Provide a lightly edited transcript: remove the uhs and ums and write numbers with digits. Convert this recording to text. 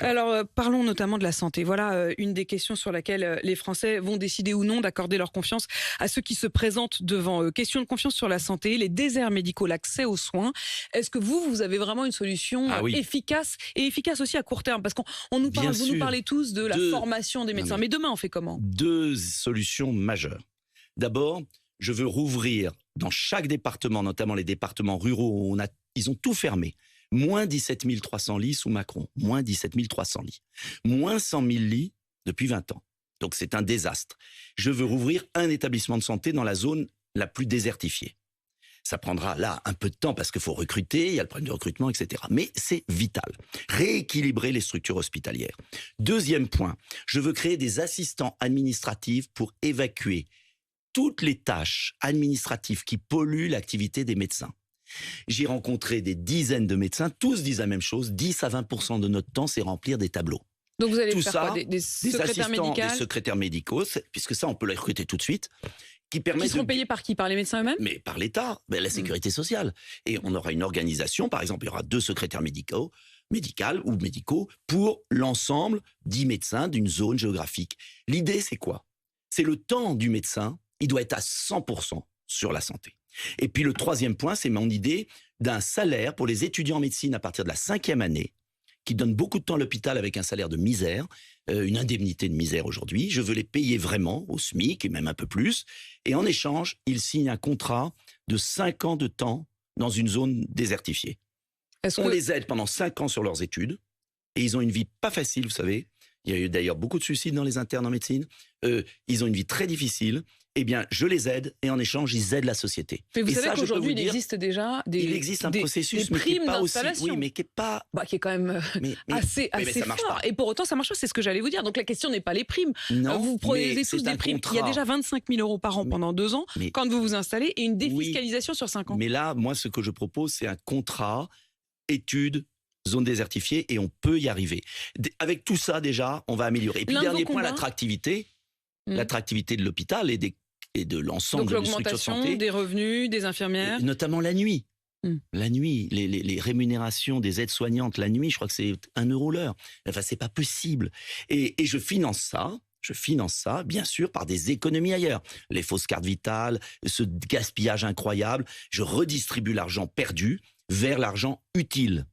Alors, parlons notamment de la santé. Voilà, une des questions sur laquelle, les Français vont décider ou non d'accorder leur confiance à ceux qui se présentent devant eux. Question de confiance sur la santé, les déserts médicaux, l'accès aux soins. Est-ce que vous avez vraiment une solution, Ah oui, efficace et efficace aussi à court terme? Parce qu'on nous bien parle, vous nous sûr. parlez tous de la Deux, formation des non médecins. mais Mais demain, on fait comment? 2 solutions majeures. D'abord, je veux rouvrir dans chaque département, notamment les départements ruraux où ils ont tout fermé. Moins 17 300 lits sous Macron. Moins 17 300 lits. Moins 100 000 lits depuis 20 ans. Donc c'est un désastre. Je veux rouvrir un établissement de santé dans la zone la plus désertifiée. Ça prendra là un peu de temps parce qu'il faut recruter, il y a le problème de recrutement, etc. Mais c'est vital. Rééquilibrer les structures hospitalières. Deuxième point, je veux créer des assistants administratifs pour évacuer toutes les tâches administratives qui polluent l'activité des médecins. J'ai rencontré des dizaines de médecins, tous disent la même chose, 10 à 20% de notre temps, c'est remplir des tableaux. Donc vous allez Tout faire ça, quoi? Des des secrétaires assistants, des médicales secrétaires médicaux, puisque ça, on peut les recruter tout de suite, qui qui permettent seront payés par qui? Par les médecins eux-mêmes? mais par l'État, la Mmh. sécurité sociale. Et on aura une organisation, par exemple, il y aura 2 secrétaires médicaux pour l'ensemble 10 médecins d'une zone géographique. L'idée, c'est quoi? C'est le temps du médecin, il doit être à 100% sur la santé. Et puis le troisième point, c'est mon idée d'un salaire pour les étudiants en médecine à partir de la 5e année, qui donnent beaucoup de temps à l'hôpital avec un salaire de misère, une indemnité de misère aujourd'hui. Je veux les payer vraiment au SMIC et même un peu plus. Et en échange, ils signent un contrat de 5 ans de temps dans une zone désertifiée. Est-ce On que les aide pendant 5 ans sur leurs études et ils ont une vie pas facile, vous savez. Il y a eu d'ailleurs beaucoup de suicides dans les internes en médecine. Ils ont une vie très difficile. Eh bien, je les aide et en échange, ils aident la société. mais vous Et savez ça, je peux qu'aujourd'hui, vous il dire, existe déjà il existe un des processus, mais qui primes est pas aussi, d'installation. oui, mais qui est pas, Qui est quand même assez mais ça marche fort. pas. Et pour autant, ça marche pas. C'est ce que j'allais vous dire. Donc la question n'est pas les primes. Non, Vous prenez mais tous c'est des un primes. Il y a contrat. déjà 25 000 euros par an Mais- pendant 2 ans mais- quand vous vous installez et une Oui, défiscalisation sur 5 ans. mais là, moi, ce que je propose, c'est un contrat, études, zone désertifiée, et on peut y arriver. Avec tout ça, déjà, on va améliorer. Et puis, L'un de vos dernier point, combats l'attractivité. Mm. L'attractivité de l'hôpital et de l'ensemble Donc de structures de l'augmentation santé. des revenus des infirmières. Notamment la nuit. Mm. La nuit, les rémunérations des aides-soignantes la nuit, je crois que c'est 1 euro l'heure. Enfin, c'est pas possible. Et je finance ça, bien sûr, par des économies ailleurs. Les fausses cartes vitales, ce gaspillage incroyable. Je redistribue l'argent perdu vers l'argent utile.